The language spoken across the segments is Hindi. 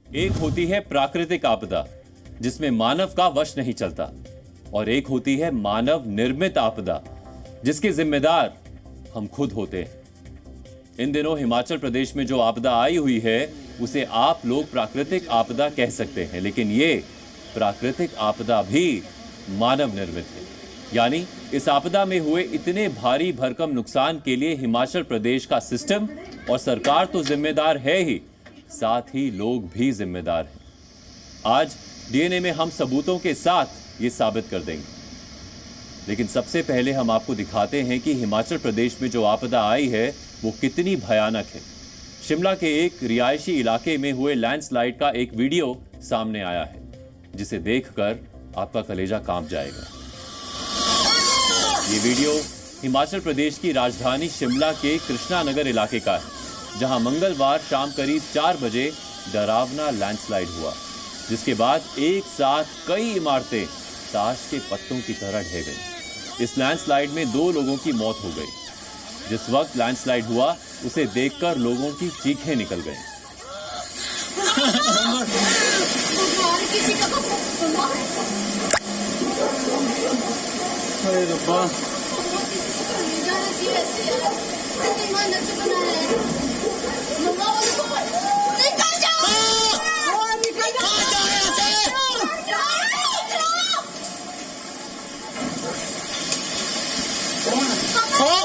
एक होती है प्राकृतिक आपदा, जिसमें मानव का वश नहीं चलता, और एक होती है मानव निर्मित आपदा, जिसके जिम्मेदार हम खुद होते हैं। इन दिनों हिमाचल प्रदेश में जो आपदा आई हुई है उसे आप लोग प्राकृतिक आपदा कह सकते हैं, लेकिन ये प्राकृतिक आपदा भी मानव निर्मित है। यानी इस आपदा में हुए इतने भारी भरकम नुकसान के लिए हिमाचल प्रदेश का सिस्टम और सरकार तो जिम्मेदार है ही, साथ ही लोग भी जिम्मेदार हैं। आज डीएनए में हम सबूतों के साथ ये साबित कर देंगे, लेकिन सबसे पहले हम आपको दिखाते हैं कि हिमाचल प्रदेश में जो आपदा आई है वो कितनी भयानक है। शिमला के एक रिहायशी इलाके में हुए लैंडस्लाइड का एक वीडियो सामने आया है, जिसे देखकर आपका कलेजा कांप जाएगा। ये वीडियो हिमाचल प्रदेश की राजधानी शिमला के कृष्णा नगर इलाके का है, जहां मंगलवार शाम करीब 4 बजे डरावना लैंडस्लाइड हुआ, जिसके बाद एक साथ कई इमारतें ताश के पत्तों की तरह ढह गईं। इस लैंडस्लाइड में 2 लोगों की मौत हो गई। जिस वक्त लैंडस्लाइड हुआ उसे देखकर लोगों की चीखें निकल गईं।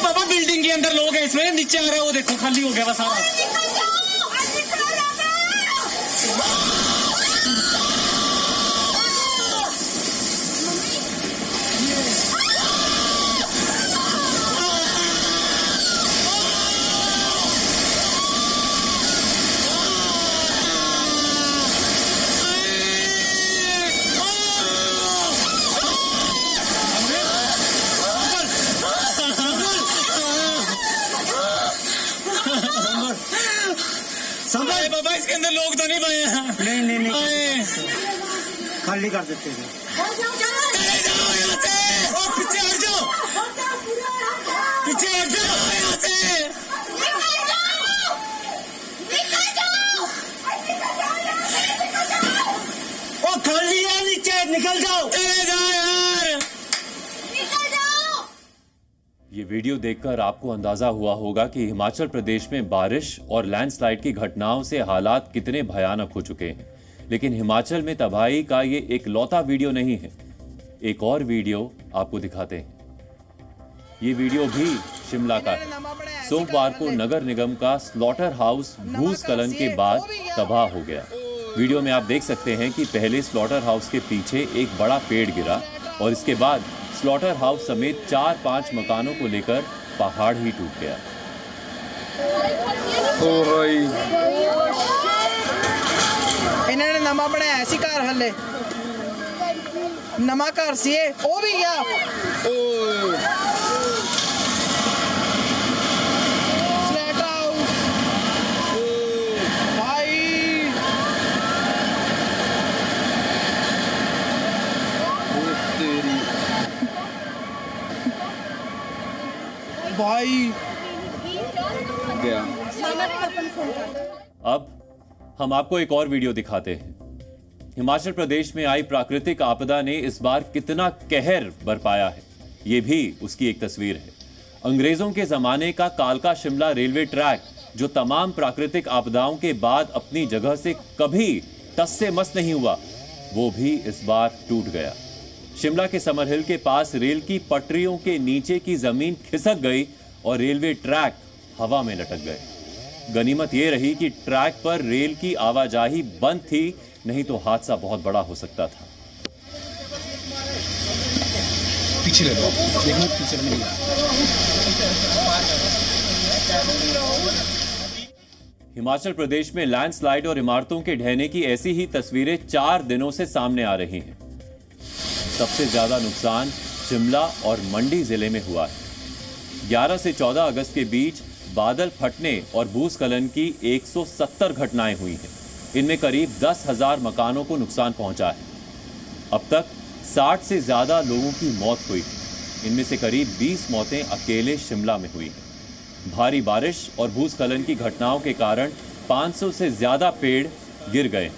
बाबा बिल्डिंग के अंदर लोग हैं, इसमें नीचे आ रहा है, वो देखो खाली हो गया बस सारा। संभाल बाबा, इसके अंदर लोग तो नहीं बने हैं। नहीं खाली कर देते हैं। पीछे हट जाओ, पीछे हट जाओ यहाँ से। ओ खाली है नीचे, निकल जाओ, चले जाओ यार, निकल जाओ। ये वीडियो देखकर आपको अंदाजा हुआ होगा कि हिमाचल प्रदेश में बारिश और लैंडस्लाइड की घटनाओं से हालात कितने भयानक हो चुके हैं। लेकिन हिमाचल में तबाही का ये एक लौता वीडियो नहीं है। एक और वीडियो आपको दिखाते हैं। ये वीडियो भी शिमला का है। सोमवार को नगर निगम का स्लॉटर हाउस भूस्खलन के बाद तबाह हो गया। वीडियो में आप देख सकते हैं कि पहले स्लॉटर हाउस के पीछे एक बड़ा पेड़ गिरा और इसके बाद स्लॉटर हाउस समेत 4-5 मकानों को लेकर पहाड़ ही टूट गया। इन्होंने नमा बनाया ऐसी कार हले नमा घर सी वो भी गया। स्लॉटर हाउस भाई गया। अब हम आपको एक और वीडियो दिखाते हैं। हिमाचल प्रदेश में आई प्राकृतिक आपदा ने इस बार कितना कहर बरपाया है, ये भी उसकी एक तस्वीर है। अंग्रेजों के जमाने का कालका शिमला रेलवे ट्रैक, जो तमाम प्राकृतिक आपदाओं के बाद अपनी जगह से कभी टस से मस नहीं हुआ, वो भी इस बार टूट गया। शिमला के समर हिल के पास रेल की पटरियों के नीचे की जमीन खिसक गई और रेलवे ट्रैक हवा में लटक गए। गनीमत यह रही कि ट्रैक पर रेल की आवाजाही बंद थी, नहीं तो हादसा बहुत बड़ा हो सकता था। पीछे ले लो, पीछे नहीं। हिमाचल प्रदेश में लैंडस्लाइड और इमारतों के ढहने की ऐसी ही तस्वीरें 4 दिनों से सामने आ रही हैं। सबसे ज्यादा नुकसान शिमला और मंडी जिले में हुआ है। 11 से 14 अगस्त के बीच बादल फटने और भूस्खलन की 170 घटनाएं हुई हैं। इनमें करीब 10,000 मकानों को नुकसान पहुंचा है। अब तक 60 से ज्यादा लोगों की मौत हुई है। इनमें से करीब 20 मौतें अकेले शिमला में हुई हैं। भारी बारिश और भूस्खलन की घटनाओं के कारण 500 से ज्यादा पेड़ गिर गए हैं।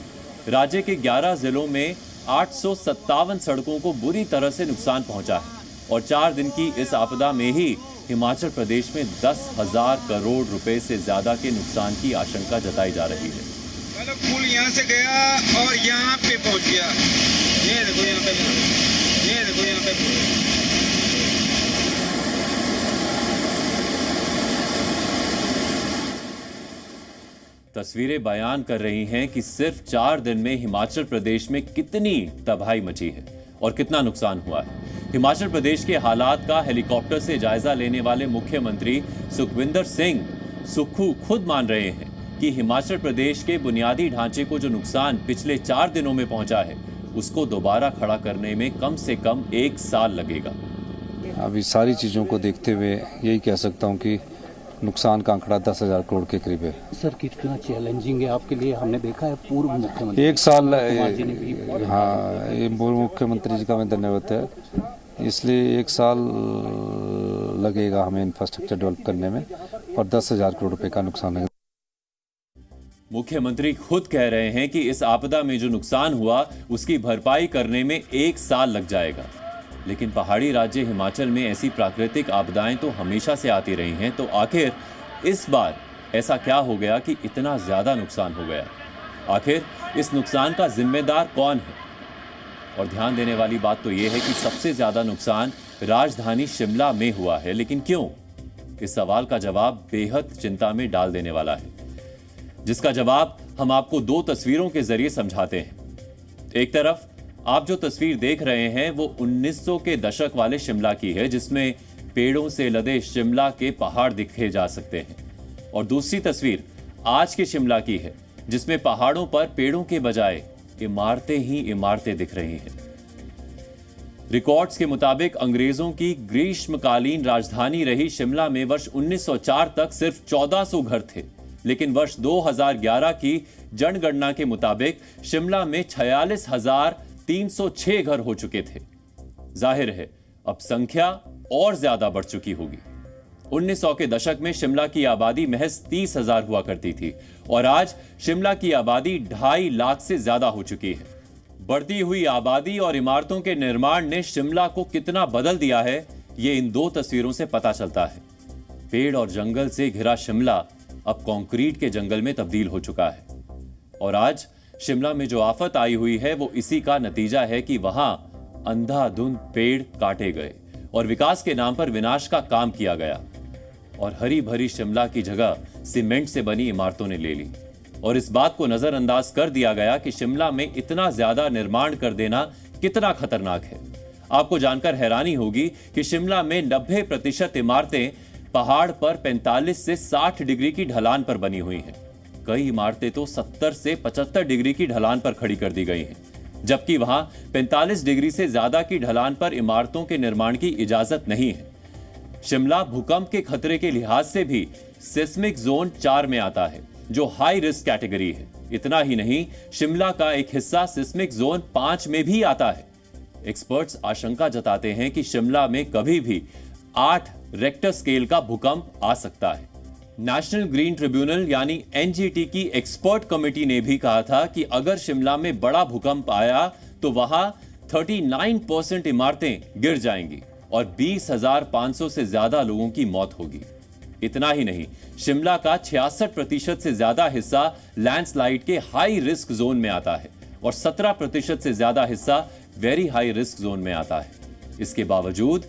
राज्य के 11 जिलों में 857 सड़कों को बुरी तरह से नुकसान पहुंचा है और 4 दिन की इस आपदा में ही हिमाचल प्रदेश में 10,000 करोड़ रुपए से ज्यादा के नुकसान की आशंका जताई जा रही है। मतलब पुल यहाँ से गया और यहाँ पे पहुंच गया। ये देखो यहाँ पे, ये देखो यहाँ पे पुल। तस्वीरें बयान कर रही हैं कि सिर्फ 4 दिन में हिमाचल प्रदेश में कितनी तबाही मची है और कितना नुकसान हुआ है। हिमाचल प्रदेश के हालात का हेलीकॉप्टर से जायजा लेने वाले मुख्यमंत्री सुखविंदर सिंह सुक्खू खुद मान रहे हैं कि हिमाचल प्रदेश के बुनियादी ढांचे को जो नुकसान पिछले 4 दिनों में पहुंचा है, उसको दोबारा खड़ा करने में कम से कम 1 साल लगेगा। अभी सारी चीज़ों को देखते हुए यही कह सकता हूं कि नुकसान का आंकड़ा 10,000 करोड़ के करीब है। सर कितना चैलेंजिंग है आपके लिए? हमने देखा है पूर्व मुख्यमंत्री 1 साल, हाँ, ये पूर्व मुख्यमंत्री जी का मैं धन्यवाद है। इसलिए 1 साल लगेगा हमें इंफ्रास्ट्रक्चर डेवलप करने में और 10,000 करोड़ रुपए का नुकसान है। मुख्यमंत्री खुद कह रहे हैं कि इस आपदा में जो नुकसान हुआ उसकी भरपाई करने में 1 साल लग जाएगा। लेकिन पहाड़ी राज्य हिमाचल में ऐसी प्राकृतिक आपदाएं तो हमेशा से आती रही हैं, तो आखिर इस बार ऐसा क्या हो गया कि इतना ज्यादा नुकसान हो गया? आखिर इस नुकसान का जिम्मेदार कौन है? और ध्यान देने वाली बात तो यह है कि सबसे ज्यादा नुकसान राजधानी शिमला में हुआ है। लेकिन क्यों? इस सवाल का जवाब बेहद चिंता में डाल देने वाला है, जिसका जवाब हम आपको 2 तस्वीरों के जरिए समझाते हैं। एक तरफ आप जो तस्वीर देख रहे हैं वो 1900 के दशक वाले शिमला की है, जिसमें पेड़ों से लदे शिमला के पहाड़ दिखे जा सकते हैं। और दूसरी तस्वीर आज के शिमला की है, जिसमें पहाड़ों पर पेड़ों के बजाय इमारतें ही इमारतें दिख रही हैं। रिकॉर्ड्स के मुताबिक अंग्रेजों की ग्रीष्मकालीन राजधानी रही शिमला में वर्ष 1904 तक सिर्फ 1400 घर थे, लेकिन वर्ष 2011 की जनगणना के मुताबिक शिमला में 46,306 घर हो चुके थे। जाहिर है अब संख्या और ज्यादा बढ़ चुकी होगी। 1900 के दशक में शिमला की आबादी महज 30,000 हुआ करती थी और आज शिमला की आबादी 2.5 लाख से ज्यादा हो चुकी है। बढ़ती हुई आबादी और इमारतों के निर्माण ने शिमला को कितना बदल दिया है, ये इन 2 तस्वीरों से पता चलता है। पेड़ और जंगल से घिरा शिमला अब कंक्रीट के जंगल में तब्दील हो चुका है। और आज शिमला में जो आफत आई हुई है वो इसी का नतीजा है कि वहां अंधाधुंध पेड़ काटे गए और विकास के नाम पर विनाश का काम किया गया और हरी भरी शिमला की जगह सीमेंट से बनी इमारतों ने ले ली। और इस बात को नजरअंदाज कर दिया गया कि शिमला में इतना ज्यादा निर्माण कर देना कितना खतरनाक है। आपको जानकर हैरानी होगी कि शिमला में 90% इमारतें पहाड़ पर 45 से 60 डिग्री की ढलान पर बनी हुई हैं। कई इमारतें तो 70 से 75 डिग्री की ढलान पर खड़ी कर दी गई हैं, जबकि वहां 45 डिग्री से ज्यादा की ढलान पर इमारतों के निर्माण की इजाजत नहीं है। शिमला भूकंप के खतरे के लिहाज से भी सिस्मिक जोन 4 में आता है, जो हाई रिस्क कैटेगरी है। इतना ही नहीं, शिमला का एक हिस्सा सिस्मिक जोन 5 में भी आता है। एक्सपर्ट्स आशंका जताते हैं कि शिमला में कभी भी 8 रेक्टर स्केल का भूकंप आ सकता है। नेशनल ग्रीन ट्रिब्यूनल यानी एनजीटी की एक्सपर्ट कमेटी ने भी कहा था कि अगर शिमला में बड़ा भूकंप आया तो वहां 39% इमारतें गिर जाएंगी और 20,500 से ज्यादा लोगों की मौत होगी। इतना ही नहीं, शिमला का 66% से ज्यादा हिस्सा लैंडस्लाइड के हाई रिस्क जोन में आता है और 17% से ज्यादा हिस्सा वेरी हाई रिस्क जोन में आता है। इसके बावजूद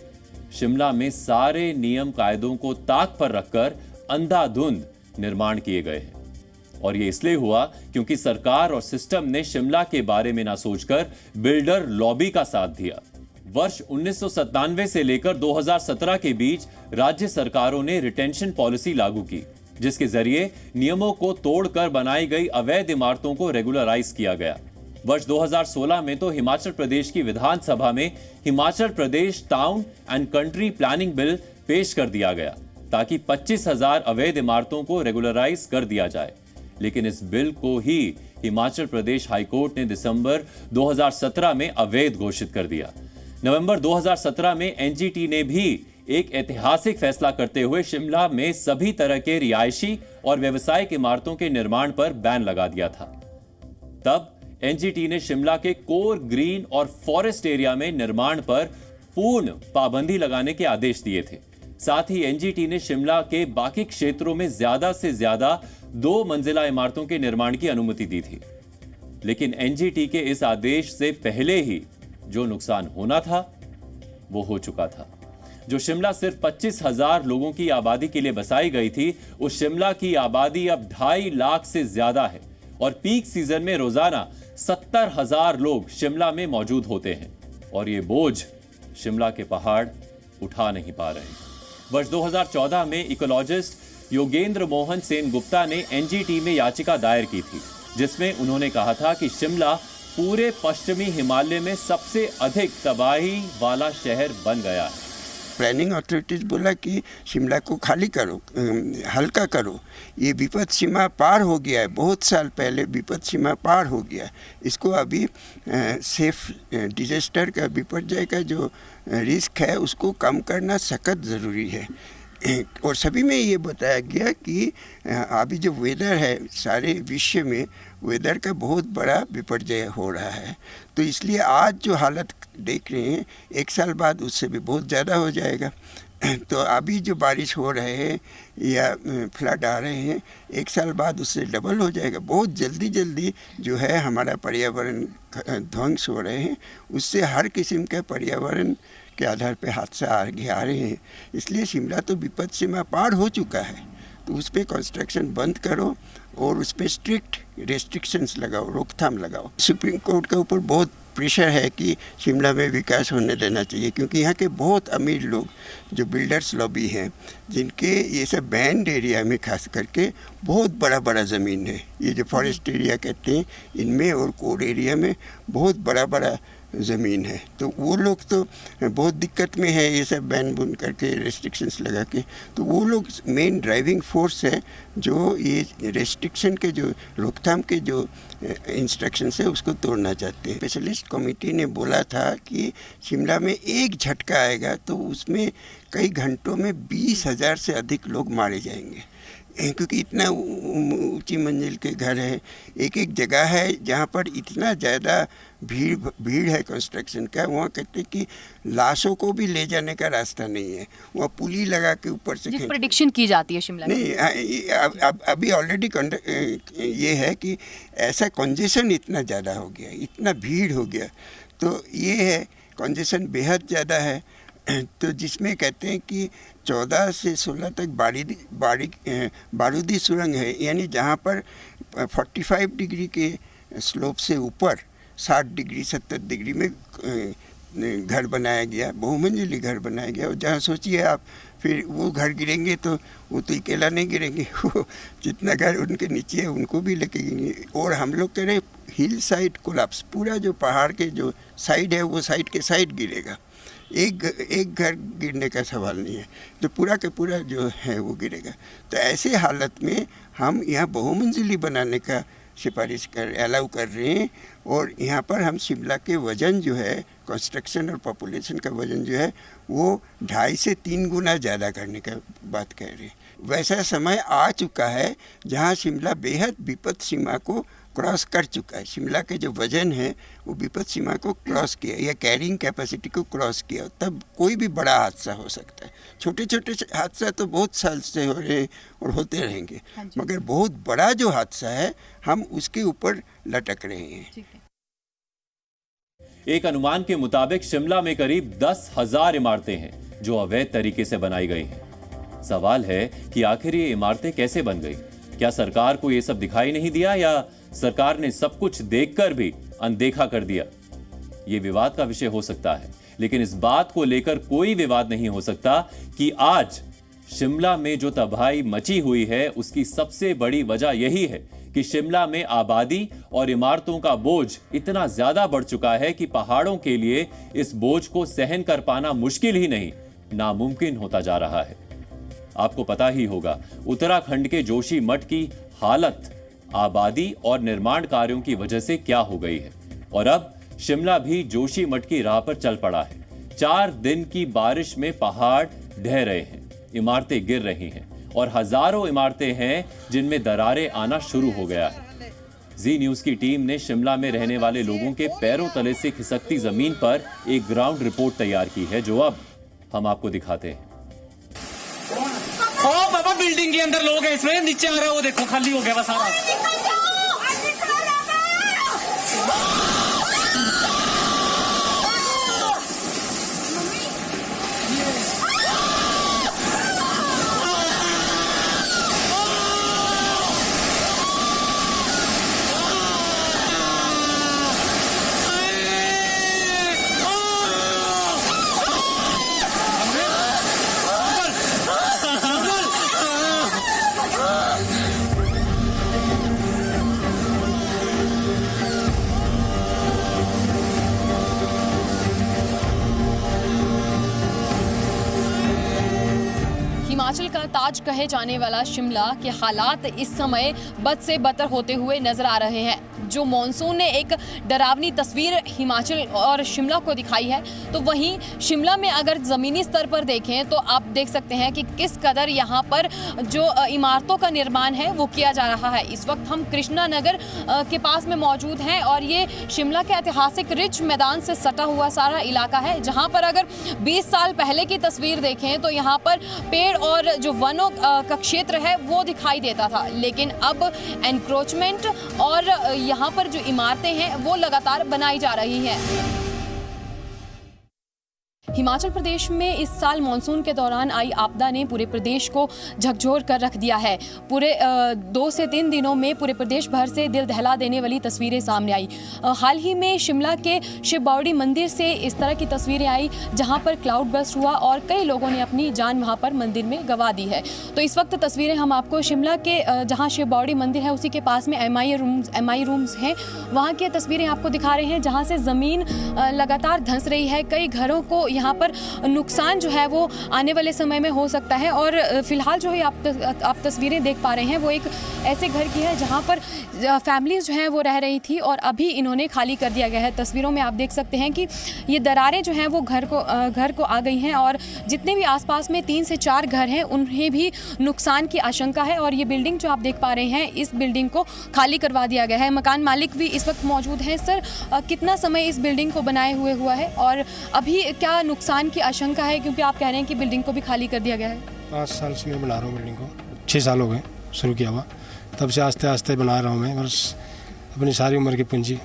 शिमला में सारे नियम कायदों को ताक पर रखकर अंधाधुंध निर्माण किए गए हैं। और ये इसलिए हुआ क्योंकि सरकार और सिस्टम ने शिमला के बारे में ना सोचकर बिल्डर लॉबी का साथ दिया। वर्ष 1997 से लेकर 2017 के बीच राज्य सरकारों ने रिटेंशन पॉलिसी लागू की, जिसके जरिए नियमों को तोड़कर बनाई गई अवैध इमारतों को रेगुलराइज किया गया। वर्ष 2016 में तो हिमाचल प्रदेश की विधानसभा में Himachal Pradesh town and country planning bill पेश कर दिया गया ताकि 25,000 अवैध इमारतों को रेगुलराइज कर दिया जाए। लेकिन इस बिल को ही हिमाचल प्रदेश हाईकोर्ट ने दिसंबर 2017 में अवैध घोषित कर दिया। नवंबर 2017 में एनजीटी ने भी एक ऐतिहासिक फैसला करते हुए शिमला में सभी तरह के रिहायशी और व्यावसायिक इमारतों के निर्माण पर बैन लगा दिया था। तब एनजीटी ने शिमला के कोर ग्रीन और फॉरेस्ट एरिया में निर्माण पर पूर्ण पाबंदी लगाने के आदेश दिए थे। साथ ही एनजीटी ने शिमला के बाकी क्षेत्रों में ज्यादा से ज्यादा 2 मंजिला इमारतों के निर्माण की अनुमति दी थी। लेकिन एनजीटी के इस आदेश से पहले ही जो नुकसान होना था वो हो चुका था। जो शिमला सिर्फ 25,000 लोगों की आबादी के लिए बसाई गई थी, उस शिमला की आबादी अब 2.5 लाख से ज्यादा है और पीक सीजन में रोजाना 70,000 लोग शिमला में मौजूद होते हैं और ये बोझ शिमला के पहाड़ उठा नहीं पा रहे। वर्ष 2014 में इकोलॉजिस्ट योगेंद्र मोहन सेन गुप्ता ने एनजीटी में याचिका दायर की थी, जिसमें उन्होंने कहा था कि शिमला पूरे पश्चिमी हिमालय में सबसे अधिक तबाही वाला शहर बन गया है। प्लानिंग अथॉरिटीज बोला कि शिमला को खाली करो, हल्का करो, ये विपद सीमा पार हो गया है, बहुत साल पहले विपद सीमा पार हो गया है, इसको अभी सेफ डिजास्टर का विपर्यय का जो रिस्क है उसको कम करना सख्त ज़रूरी है। और सभी में ये बताया गया कि अभी जो वेदर है सारे विश्व में वेदर का बहुत बड़ा विपर्यय हो रहा है, तो इसलिए आज जो हालत देख रहे हैं 1 साल बाद उससे भी बहुत ज़्यादा हो जाएगा। तो अभी जो बारिश हो रहे हैं या फ्लड आ रहे हैं 1 साल बाद उससे डबल हो जाएगा। बहुत जल्दी जो है हमारा पर्यावरण ध्वंस हो रहे हैं, उससे हर किस्म के पर्यावरण के आधार पे हादसा आगे आ रहे हैं। इसलिए शिमला तो विपद सीमा पार हो चुका है, तो उस पर कंस्ट्रक्शन बंद करो और उस पर स्ट्रिक्ट रेस्ट्रिक्शंस लगाओ, रोकथाम लगाओ। सुप्रीम कोर्ट के ऊपर बहुत प्रेशर है कि शिमला में विकास होने देना चाहिए, क्योंकि यहाँ के बहुत अमीर लोग जो बिल्डर्स लॉबी हैं, जिनके ये सब बैंड एरिया में खास करके बहुत बड़ा ज़मीन है, ये जो फॉरेस्ट एरिया कहते हैं इनमें और कोर एरिया में बहुत बड़ा ज़मीन है, तो वो लोग तो बहुत दिक्कत में है ये सब बैन बुन करके रेस्ट्रिक्शंस लगा के। तो वो लोग मेन ड्राइविंग फोर्स है जो ये रेस्ट्रिक्शन के जो रोकथाम के जो इंस्ट्रक्शंस है उसको तोड़ना चाहते हैं। स्पेशलिस्ट कमेटी ने बोला था कि शिमला में एक झटका आएगा तो उसमें कई घंटों में 20,000 से अधिक लोग मारे जाएंगे, क्योंकि इतना ऊंची मंजिल के घर है। एक जगह है जहाँ पर इतना ज़्यादा भीड़ है कंस्ट्रक्शन का, वहाँ कहते हैं कि लाशों को भी ले जाने का रास्ता नहीं है, वहाँ पुली लगा के ऊपर से प्रेडिक्शन की जाती है शिमला नहीं। अभी ऑलरेडी ये है कि ऐसा कंजेशन इतना ज़्यादा हो गया, इतना भीड़ हो गया, तो ये है कंजेशन बेहद ज़्यादा है। तो जिसमें कहते हैं कि 14 से 16 तक बारूदी सुरंग है, यानी जहाँ पर 45 डिग्री के स्लोप से ऊपर 60 डिग्री 70 डिग्री में घर बनाया गया, बहुमंजिली घर बनाया गया। और जहाँ सोचिए आप फिर वो घर गिरेंगे तो वो तो अकेला नहीं गिरेंगे, वो जितना घर उनके नीचे है उनको भी लेके गिरेंगे। और हम लोग कह रहे हिल साइड कोलैप्स, पूरा जो पहाड़ के जो साइड है वो साइड के साइड गिरेगा, एक घर गिरने का सवाल नहीं है, तो पूरा के पूरा जो है वो गिरेगा। तो ऐसे हालत में हम यहाँ बहुमंजिली बनाने का सिफारिश अलाउ कर रहे हैं, और यहाँ पर हम शिमला के वजन जो है कंस्ट्रक्शन और पॉपुलेशन का वजन जो है वो 2.5 से 3 गुना ज़्यादा करने का बात कह रहे हैं। वैसा समय आ चुका है जहाँ शिमला बेहद विपद सीमा को क्रॉस कर चुका है। शिमला के जो वजन है वो विपद सीमा को क्रॉस किया या कैरिंग कैपेसिटी को क्रॉस किया, तब कोई भी बड़ा हादसा हो सकता है। छोटे छोटे हादसा तो बहुत साल से हो रहे हैं और होते रहेंगे, मगर बहुत बड़ा जो हादसा है हम उसके ऊपर लटक रहे हैं। एक अनुमान के मुताबिक शिमला में करीब 10,000 इमारतें हैं जो अवैध तरीके से बनाई गई हैं। सवाल है कि आखिर ये इमारतें कैसे बन गई? क्या सरकार को ये सब दिखाई नहीं दिया या सरकार ने सब कुछ देखकर भी अनदेखा कर दिया? ये विवाद का विषय हो सकता है, लेकिन इस बात को लेकर कोई विवाद नहीं हो सकता कि आज शिमला में जो तबाही मची हुई है उसकी सबसे बड़ी वजह यही है कि शिमला में आबादी और इमारतों का बोझ इतना ज्यादा बढ़ चुका है कि पहाड़ों के लिए इस बोझ को सहन कर पाना मुश्किल ही नहीं, नामुमकिन होता जा रहा है। आपको पता ही होगा उत्तराखंड के जोशी मठ की हालत आबादी और निर्माण कार्यों की वजह से क्या हो गई है, और अब शिमला भी जोशी मठ की राह पर चल पड़ा है। 4 दिन की बारिश में पहाड़ ढह रहे हैं, इमारतें गिर रही हैं और हजारों इमारतें हैं जिनमें दरारें आना शुरू हो गया है। जी न्यूज की टीम ने शिमला में रहने वाले लोगों के पैरों तले से खिसकती जमीन पर एक ग्राउंड रिपोर्ट तैयार की है, जो अब हम आपको दिखाते हैं। ओ बाबा, बिल्डिंग के अंदर लोग हैं, इसमें नीचे आ रहा है, वो देखो खाली हो गया सारा। हिमाचल का ताज कहे जाने वाला शिमला के हालात इस समय बद से बदतर होते हुए नजर आ रहे हैं। जो मॉनसून ने एक डरावनी तस्वीर हिमाचल और शिमला को दिखाई है, तो वहीं शिमला में अगर ज़मीनी स्तर पर देखें तो आप देख सकते हैं कि किस कदर यहाँ पर जो इमारतों का निर्माण है वो किया जा रहा है। इस वक्त हम कृष्णा नगर के पास में मौजूद हैं और ये शिमला के ऐतिहासिक रिच मैदान से सटा हुआ सारा इलाका है, जहाँ पर अगर 20 साल पहले की तस्वीर देखें तो यहाँ पर पेड़ और जो वनों का क्षेत्र है वो दिखाई देता था, लेकिन अब एनक्रोचमेंट और यहाँ पर जो इमारतें हैं वो लगातार बनाई जा रही हैं। हिमाचल प्रदेश में इस साल मॉनसून के दौरान आई आपदा ने पूरे प्रदेश को झकझोर कर रख दिया है। पूरे 2 से 3 दिनों में पूरे प्रदेश भर से दिल दहला देने वाली तस्वीरें सामने आई। हाल ही में शिमला के शिव बावड़ी मंदिर से इस तरह की तस्वीरें आई जहां पर क्लाउड बस्ट हुआ और कई लोगों ने अपनी जान वहां पर मंदिर में गंवा दी है। तो इस वक्त तस्वीरें हम आपको शिमला के जहाँ शिव बावड़ी मंदिर है उसी के पास में एमआई रूम्स हैं, वहाँ की तस्वीरें आपको दिखा रहे हैं, जहाँ से ज़मीन लगातार धंस रही है। कई घरों को यहाँ पर नुकसान जो है वो आने वाले समय में हो सकता है। और फिलहाल जो है आप तस्वीरें देख पा रहे हैं वो एक ऐसे घर की है जहाँ पर फैमिलीज जो हैं वो रह रही थी और अभी इन्होंने खाली कर दिया गया है। तस्वीरों में आप देख सकते हैं कि ये दरारें जो हैं वो घर को आ गई हैं और जितने भी आसपास में 3 से 4 घर हैं उन्हें भी नुकसान की आशंका है। और ये बिल्डिंग जो आप देख पा रहे हैं, इस बिल्डिंग को खाली करवा दिया गया है। मकान मालिक भी इस वक्त मौजूद हैं। सर, कितना समय इस बिल्डिंग को बनाए हुआ है और अभी क्या नुकसान की आशंका है, क्योंकि आप कह रहे हैं कि बिल्डिंग को भी खाली कर दिया गया है? 5 साल से मैं बना रहा हूँ बिल्डिंग को, 6 साल हो गए शुरू किया हुआ, तब से आस्ते आस्ते बना रहा हूँ मैं, बस अपनी सारी उम्र की पूंजी।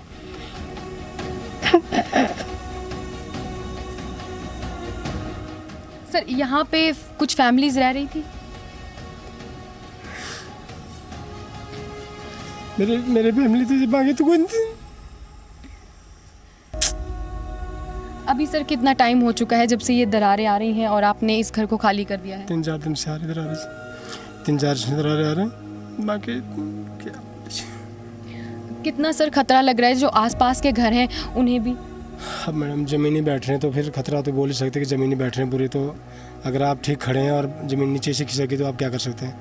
सर, यहाँ पे कुछ फैमिलीज रह रही थी? मेरे फैमिली तो बाकी तो कोई नहीं थी। अभी सर कितना टाइम हो चुका है जब से ये दरारें आ रही हैं और आपने इस घर को खाली कर दिया है? 3-4 दिन से आ रही दरारें, 3-4 दरारें आ रहे हैं। बाकी क्या, कितना सर खतरा लग रहा है जो आसपास के घर हैं उन्हें भी? अब मैडम ज़मीनी बैठ रहे हैं तो फिर खतरा तो बोल ही सकते कि ज़मीनी बैठ रहे हैं पूरी, तो अगर आप ठीक खड़े हैं और ज़मीन नीचे से खिसकी तो आप क्या कर सकते हैं?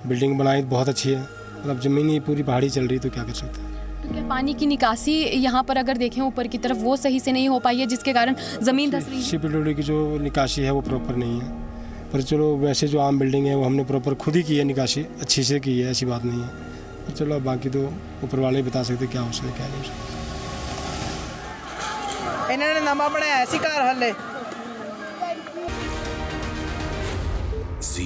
बिल्डिंग बनाई बहुत अच्छी है, मतलब ज़मीनी पूरी पहाड़ी चल रही तो क्या कर सकते हैं? तो क्या पानी की निकासी यहाँ पर अगर देखें ऊपर की तरफ वो सही से नहीं हो पाई है जिसके कारण ज़मीन धंस रही है? सीपीडब्ल्यूडी की जो निकासी है वो प्रॉपर नहीं है, पर चलो वैसे जो आम बिल्डिंग है वो हमने प्रॉपर खुद ही की है, निकासी अच्छी से की है, ऐसी बात नहीं है। पर चलो अब बाकी तो ऊपर वाले ही बता सकते क्या हो सकता क्या नहीं हो सकता। इन्होंने नवा बनाया सी घर हले। जी